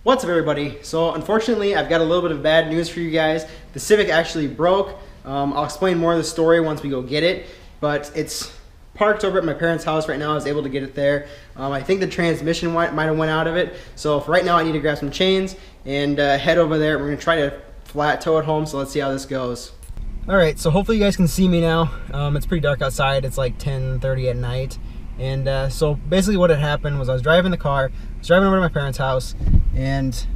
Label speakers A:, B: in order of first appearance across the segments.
A: What's up, everybody? So unfortunately, I've got a little bit of bad news for you guys. The Civic actually broke. I'll explain more of the story once we go get it, but it's parked over at my parents' house right now. I was able to get it there. I think the transmission might have went out of it. So for right now, I need to grab some chains and head over there. We're gonna try to flat tow it home, so let's see how this goes. All right, so hopefully you guys can see me now. It's pretty dark outside. It's like 10:30 at night. And so basically what had happened was I was driving the car, I was driving over to my parents' house, and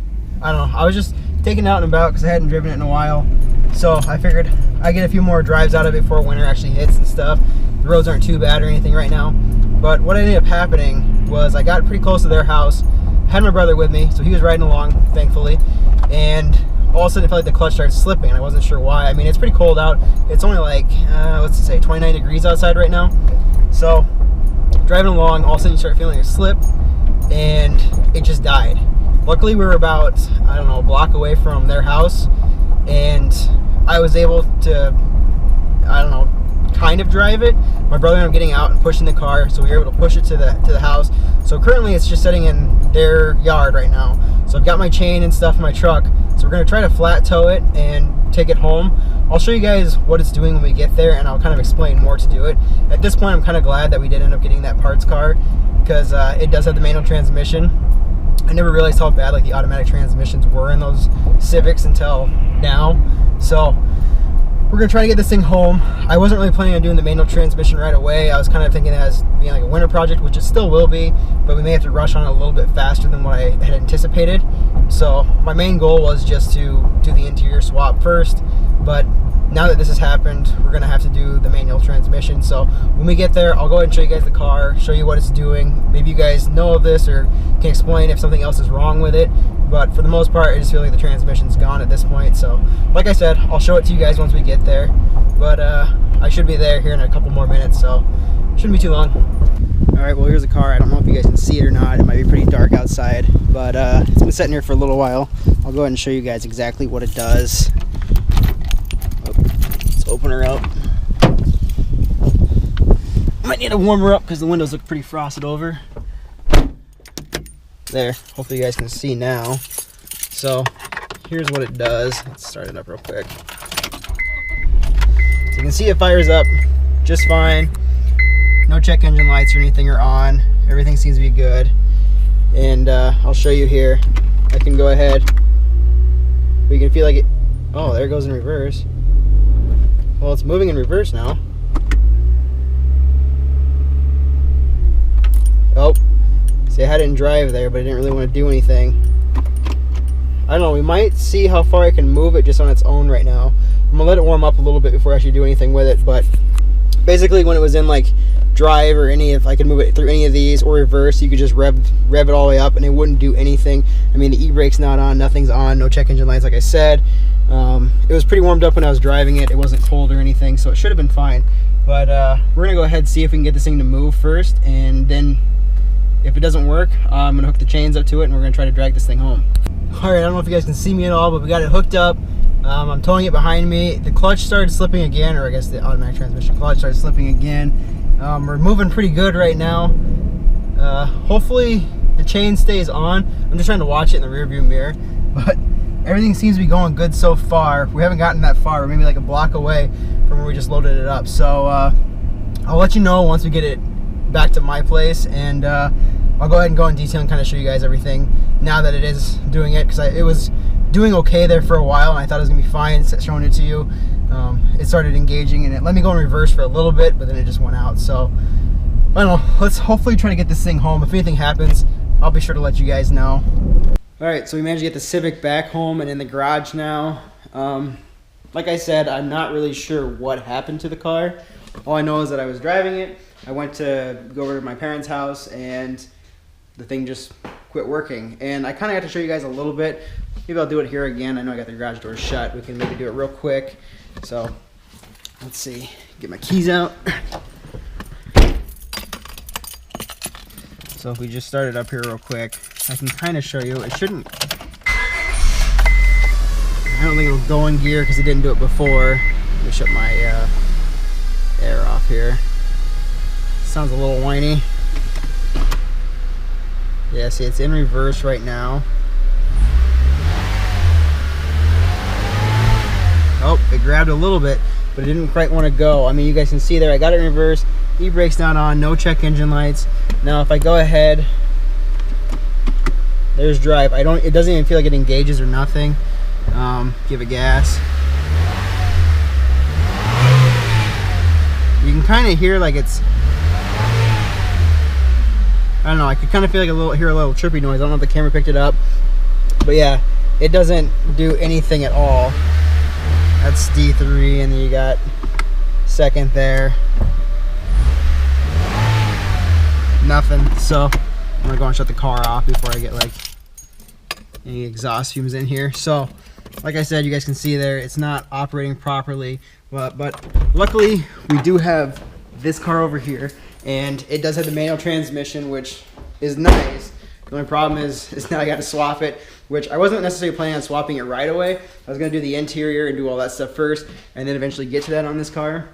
A: I don't know, I was just taking it out and about because I hadn't driven it in a while. So I figured I'd get a few more drives out of it before winter actually hits and stuff. The roads aren't too bad or anything right now. But what ended up happening was I got pretty close to their house, had my brother with me, so he was riding along, thankfully, and all of a sudden it felt like the clutch started slipping, and I wasn't sure why. I mean, it's pretty cold out. It's only like, let's say 29 degrees outside right now. So driving along, all of a sudden you start feeling a slip, and it just died. Luckily, we were about, I don't know, a block away from their house, and I was able to, I don't know, kind of drive it. My brother ended up getting out and pushing the car, so we were able to push it to the house. So currently it's just sitting in their yard right now. So I've got my chain and stuff in my truck, so we're gonna try to flat tow it and take it home. I'll show you guys what it's doing when we get there, and I'll kind of explain more to do it. At this point, I'm kind of glad that we did end up getting that parts car, because it does have the manual transmission. I never realized how bad like the automatic transmissions were in those Civics until now. So we're gonna try to get this thing home. I wasn't really planning on doing the manual transmission right away. I was kind of thinking it as being like a winter project, which it still will be, but we may have to rush on it a little bit faster than what I had anticipated. So my main goal was just to do the interior swap first, but now that this has happened, we're gonna have to do the manual transmission. So when we get there, I'll go ahead and show you guys the car, show you what it's doing. Maybe you guys know of this or can explain if something else is wrong with it. But for the most part, I just feel like the transmission's gone at this point. So like I said, I'll show it to you guys once we get there. But I should be there here in a couple more minutes, so shouldn't be too long. All right, well, here's the car. I don't know if you guys can see it or not. It might be pretty dark outside, but it's been sitting here for a little while. I'll go ahead and show you guys exactly what it does. Open her up. Might need to warm her up because the windows look pretty frosted over. There, hopefully you guys can see now. So here's what it does. Let's start it up real quick. So you can see it fires up just fine. No check engine lights or anything are on. Everything seems to be good. And I'll show you here. I can go ahead. We can feel like it. Oh, there it goes in reverse. Well, it's moving in reverse now. Oh, see, I had it in drive there, but I didn't really want to do anything. I don't know, we might see how far I can move it just on its own right now. I'm gonna let it warm up a little bit before I actually do anything with it, but basically when it was in like drive or if I could move it through any of these or reverse, you could just rev it all the way up and it wouldn't do anything. I mean, the e-brake's not on, nothing's on, no check engine lights like I said. It was pretty warmed up when I was driving it. It wasn't cold or anything, so it should have been fine. But we're gonna go ahead and see if we can get this thing to move first, and then if it doesn't work, I'm gonna hook the chains up to it and we're gonna try to drag this thing home. All right, I don't know if you guys can see me at all, but we got it hooked up. I'm towing it behind me. The clutch started slipping again, or I guess the automatic transmission clutch started slipping again. We're moving pretty good right now. Hopefully the chain stays on. I'm just trying to watch it in the rear view mirror, but everything seems to be going good so far. We haven't gotten that far. We're maybe like a block away from where we just loaded it up. So I'll let you know once we get it back to my place, and I'll go ahead and go in detail and kind of show you guys everything now that it is doing it, because it was doing okay there for a while and I thought it was gonna be fine showing it to you. It started engaging and it let me go in reverse for a little bit, but then it just went out. So I don't know, let's hopefully try to get this thing home. If anything happens, I'll be sure to let you guys know. All right, so we managed to get the Civic back home and in the garage now. Like I said, I'm not really sure what happened to the car. All I know is that I was driving it. I went to go over to my parents' house and the thing just quit working. And I kind of have to show you guys a little bit. Maybe I'll do it here again. I know I got the garage door shut. We can maybe do it real quick. So let's see, get my keys out. So if we just start it up here real quick, I can kind of show you. It shouldn't, I don't think it'll go in gear because it didn't do it before. Let me shut my air off here. Sounds a little whiny. Yeah, see, it's in reverse right now. Oh, it grabbed a little bit, but it didn't quite want to go. I mean, you guys can see there, I got it in reverse, e-brake's not on, no check engine lights. Now if I go ahead, there's drive. It doesn't even feel like it engages or nothing. Give it gas. You can kind of hear like it's, I don't know, I could kind of feel like hear a little trippy noise. I don't know if the camera picked it up, but yeah, it doesn't do anything at all. That's D3, and then you got second there. Nothing. So I'm gonna go and shut the car off before I get like any exhaust fumes in here. So like I said, you guys can see there, it's not operating properly, but luckily we do have this car over here, and it does have the manual transmission, which is nice. The only problem is now I got to swap it, which I wasn't necessarily planning on swapping it right away. I was going to do the interior and do all that stuff first, and then eventually get to that on this car.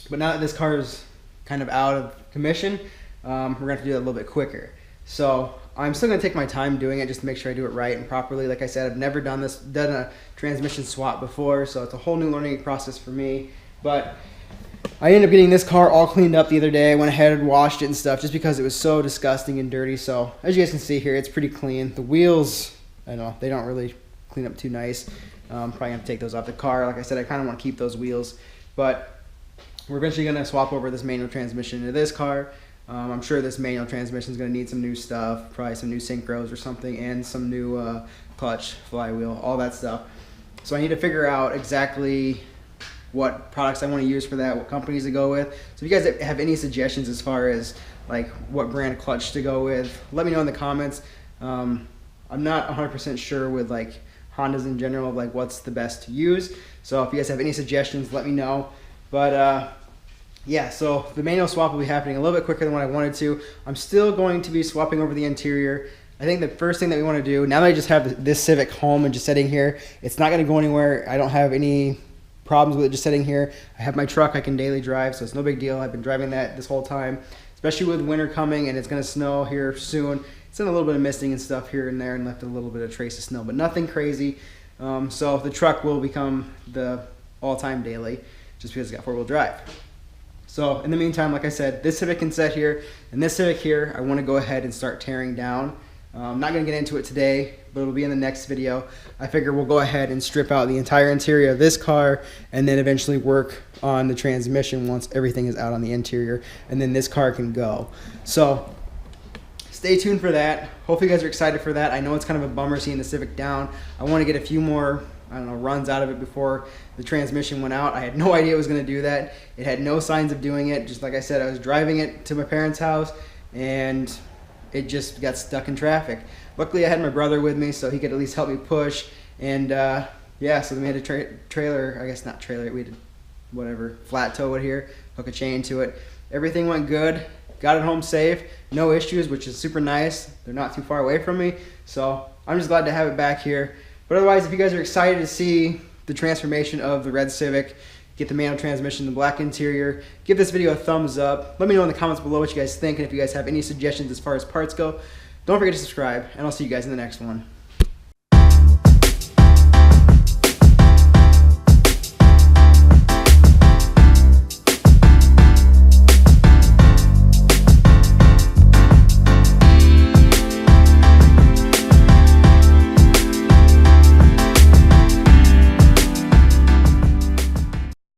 A: But now that this car is kind of out of commission, we're going to have to do that a little bit quicker. So I'm still going to take my time doing it just to make sure I do it right and properly. Like I said, I've never done a transmission swap before, so it's a whole new learning process for me. But I ended up getting this car all cleaned up the other day. I went ahead and washed it and stuff just because it was so disgusting and dirty. So as you guys can see here, it's pretty clean. The wheels, I know, they don't really clean up too nice. Probably going to take those off the car. Like I said, I kind of want to keep those wheels. But we're eventually going to swap over this manual transmission into this car. I'm sure this manual transmission is going to need some new stuff, probably some new synchros or something, and some new clutch, flywheel, all that stuff. So I need to figure out exactly what products I want to use for that, what companies to go with. So if you guys have any suggestions as far as like what brand clutch to go with, let me know in the comments. I'm not 100% sure with like Hondas in general, like what's the best to use. So if you guys have any suggestions, let me know. But yeah, so the manual swap will be happening a little bit quicker than what I wanted to. I'm still going to be swapping over the interior. I think the first thing that we want to do, now that I just have this Civic home and just sitting here, it's not going to go anywhere. I don't have any problems with it just sitting here. I have my truck I can daily drive, so it's no big deal. I've been driving that this whole time, especially with winter coming and it's going to snow here soon. It's in a little bit of misting and stuff here and there and left a little bit of trace of snow, but nothing crazy. So the truck will become the all-time daily just because it's got four-wheel drive. So in the meantime, like I said, this Civic can sit here, and this Civic here, I want to go ahead and start tearing down. I'm not going to get into it today, but it'll be in the next video. I figure we'll go ahead and strip out the entire interior of this car, and then eventually work on the transmission once everything is out on the interior, and then this car can go. So stay tuned for that. Hopefully you guys are excited for that. I know it's kind of a bummer seeing the Civic down. I want to get a few more, I don't know, runs out of it before the transmission went out. I had no idea it was going to do that. It had no signs of doing it. Just like I said, I was driving it to my parents' house and it just got stuck in traffic. Luckily I had my brother with me so he could at least help me push. And yeah, so we made a trailer, I guess not trailer, we did whatever, flat tow it here, hook a chain to it. Everything went good. Got it home safe, no issues, which is super nice. They're not too far away from me, so I'm just glad to have it back here. But otherwise, if you guys are excited to see the transformation of the red Civic, get the manual transmission, the black interior, give this video a thumbs up. Let me know in the comments below what you guys think, and if you guys have any suggestions as far as parts go. Don't forget to subscribe, and I'll see you guys in the next one.